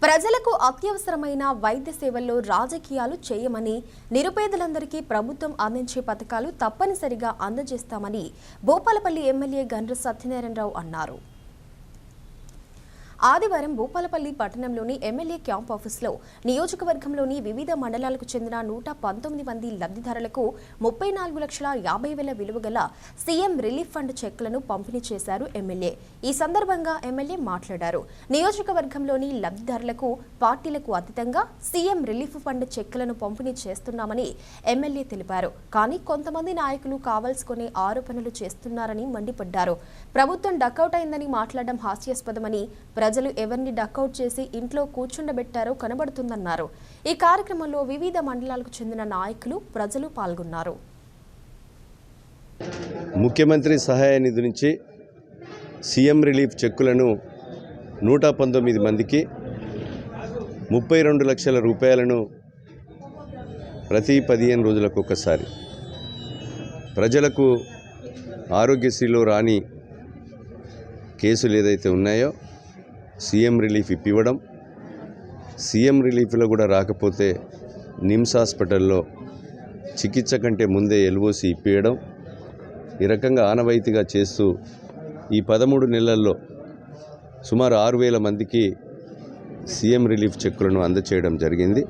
ప్రజలకు అత్యవసరమైన వైద్య సేవల్లో రాజకీయాలు చేయమని, నిరుపేదలందరికీ ప్రభుత్వం అందించే పథకాలు తప్పనిసరిగా అందజేస్తామని భూపాలపల్లి ఎమ్మెల్యే గండ్ర సత్యనారాయణరావు అన్నారు. ఆదివారం భూపాలపల్లి పట్టణంలోని ఎమ్మెల్యే క్యాంప్ ఆఫీసులో నియోజకవర్గంలోని వివిధ మండలాలకు చెందిన 119 మంది లబ్ధిదారులకు 34,50,000 విలువ గల సీఎం రిలీఫ్ ఫండ్ చెక్లను పంపిణీ చేశారు ఎమ్మెల్యే. ఈ సందర్భంగా ఎమ్మెల్యే మాట్లాడారు. నియోజకవర్గంలోని లబ్ధిదారులకు పార్టీలకు అతీతంగా సీఎం రిలీఫ్ ఫండ్ చెక్లను పంపిణీ చేస్తున్నామని ఎమ్మెల్యే తెలిపారు. కానీ కొంతమంది నాయకులు కావాల్సుకునే ఆరోపణలు చేస్తున్నారని మండిపడ్డారు. ప్రభుత్వం డకౌట్ అయిందని మాట్లాడడం హాస్యాస్పదమని, ప్రజలు ఎవరిని డకౌట్ చేసి ఇంట్లో కూర్చుండబెట్టారో కనబడుతుందన్నారు. ఈ కార్యక్రమంలో వివిధ మండలాలకు చెందిన నాయకులు, ప్రజలు పాల్గొన్నారు. ముఖ్యమంత్రి సహాయ నిధి నుంచి సీఎం రిలీఫ్ చెక్కులను 119 మందికి 32 లక్షల రూపాయలను ప్రతి 15 రోజులకు ఒకసారి ప్రజలకు ఆరోగ్యశ్రీలో రాని కేసులు ఏదైతే ఉన్నాయో సీఎం రిలీఫ్ ఇప్పివ్వడం, సీఎం రిలీఫ్లో కూడా రాకపోతే నిమ్స్ హాస్పిటల్లో చికిత్స కంటే ముందే ఎల్ఓసి ఇప్పియడం, ఈ రకంగా ఆనవాయితీగా చేస్తూ ఈ 13 నెలల్లో సుమారు 6,000 మందికి సీఎం రిలీఫ్ చెక్కులను అందచేయడం జరిగింది.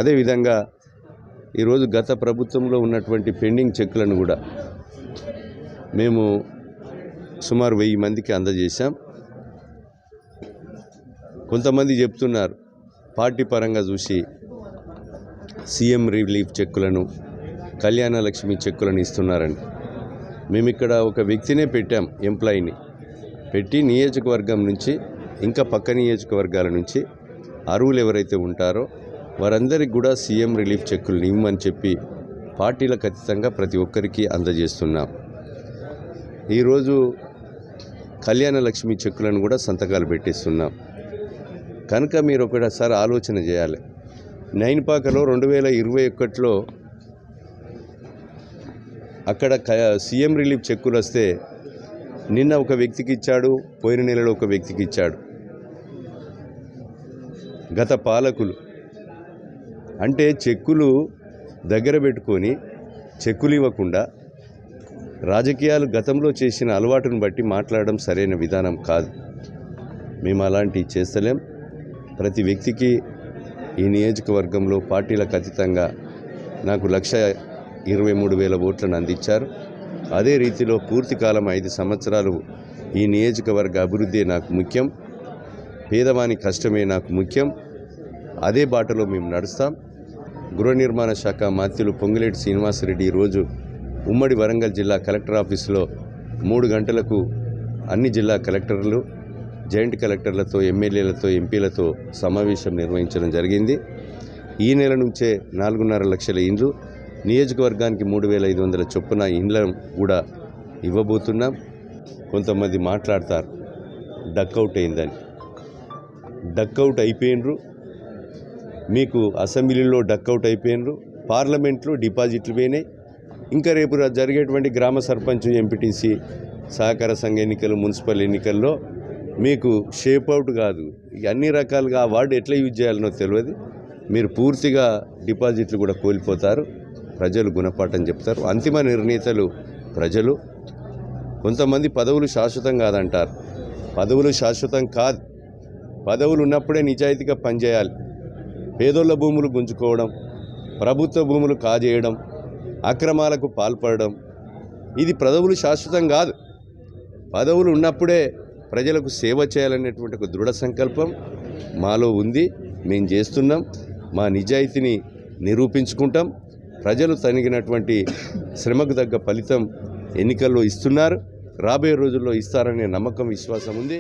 అదేవిధంగా ఈరోజు గత ప్రభుత్వంలో ఉన్నటువంటి పెండింగ్ చెక్కులను కూడా మేము సుమారు 1000 మందికి అందజేశాం. కొంతమంది చెప్తున్నారు పార్టీ పరంగా చూసి సీఎం రిలీఫ్ చెక్కులను, కళ్యాణ లక్ష్మి చెక్కులను ఇస్తున్నారని. మేము ఇక్కడ ఒక వ్యక్తినే పెట్టాం, ఎంప్లాయీని పెట్టి నియోజకవర్గం నుంచి ఇంకా పక్క నియోజకవర్గాల నుంచి అర్హులు ఎవరైతే ఉంటారో వారందరికీ కూడా సీఎం రిలీఫ్ చెక్కులు ఇవ్వమని చెప్పి పార్టీలకు అతీతంగా ప్రతి ఒక్కరికి అందజేస్తున్నాం. ఈరోజు కళ్యాణ లక్ష్మి చెక్కులను కూడా సంతకాలు పెట్టిస్తున్నాం. కనుక మీరు ఒకసారి ఆలోచన చేయాలి. నైన్పాకలో 2021లో అక్కడ సీఎం రిలీఫ్ చెక్కులు వస్తే నిన్న ఒక వ్యక్తికి ఇచ్చాడు, పోయిన నెలలో ఒక వ్యక్తికి ఇచ్చాడు. గత పాలకులు అంటే చెక్కులు దగ్గర పెట్టుకొని చెక్కులు ఇవ్వకుండా రాజకీయాలు గతంలో చేసిన అలవాటును బట్టి మాట్లాడడం సరైన విధానం కాదు. మేము అలాంటివి చేస్తలేం. ప్రతి వ్యక్తికి ఈ నియోజకవర్గంలో పార్టీలకు అతీతంగా నాకు 1,23,000 ఓట్లను అందించారు. అదే రీతిలో పూర్తికాలం 5 సంవత్సరాలు ఈ నియోజకవర్గ అభివృద్ధి నాకు ముఖ్యం, పేదవాని కష్టమే నాకు ముఖ్యం. అదే బాటలో మేము నడుస్తాం. గృహ నిర్మాణ శాఖ మంత్రులు పొంగులేటి శ్రీనివాసరెడ్డి ఈరోజు ఉమ్మడి వరంగల్ జిల్లా కలెక్టర్ ఆఫీసులో 3 గంటలకు అన్ని జిల్లా కలెక్టర్లు, జాయింట్ కలెక్టర్లతో, ఎమ్మెల్యేలతో, ఎంపీలతో సమావేశం నిర్వహించడం జరిగింది. ఈ నెల నుంచే 4.5 లక్షల ఇండ్లు, నియోజకవర్గానికి 3,500 చొప్పున ఇండ్లను కూడా ఇవ్వబోతున్నాం. కొంతమంది మాట్లాడతారు డక్అవుట్ అయిందని. డక్అవుట్ అయిపోయినరు, మీకు అసెంబ్లీలో డక్అవుట్ అయిపోయినరు, పార్లమెంట్లో డిపాజిట్లు పోయినాయి. ఇంకా రేపు జరిగేటువంటి గ్రామ సర్పంచ్, ఎంపీటీసీ, సహకార సంఘ ఎన్నికలు, మున్సిపల్ ఎన్నికల్లో మీకు షేప్ అవుట్ కాదు, అన్ని రకాలుగా ఆ వార్డు ఎట్లా యూజ్ చేయాలనో తెలియదు. మీరు పూర్తిగా డిపాజిట్లు కూడా కోల్పోతారు. ప్రజలు గుణపాఠం చెప్తారు. అంతిమ నిర్ణేతలు ప్రజలు. కొంతమంది పదవులు శాశ్వతం కాదంటారు. పదవులు శాశ్వతం కాదు. పదవులు ఉన్నప్పుడే నిజాయితీగా పనిచేయాలి. పేదోళ్ళ భూములు గుంజుకోవడం, ప్రభుత్వ భూములు కాజేయడం, అక్రమాలకు పాల్పడడం, ఇది పదవులు శాశ్వతం కాదు. పదవులు ఉన్నప్పుడే ప్రజలకు సేవ చేయాలనేటువంటి ఒక దృఢ సంకల్పం మాలో ఉంది. మేము చేస్తున్నాం. మా నిజాయితీని నిరూపించుకుంటాం. ప్రజలు తగినటువంటి శ్రమకు తగ్గ ఫలితం ఎన్నికల్లో ఇస్తున్నారు. రాబోయే రోజుల్లో ఇస్తారనే నమ్మకం, విశ్వాసం ఉంది.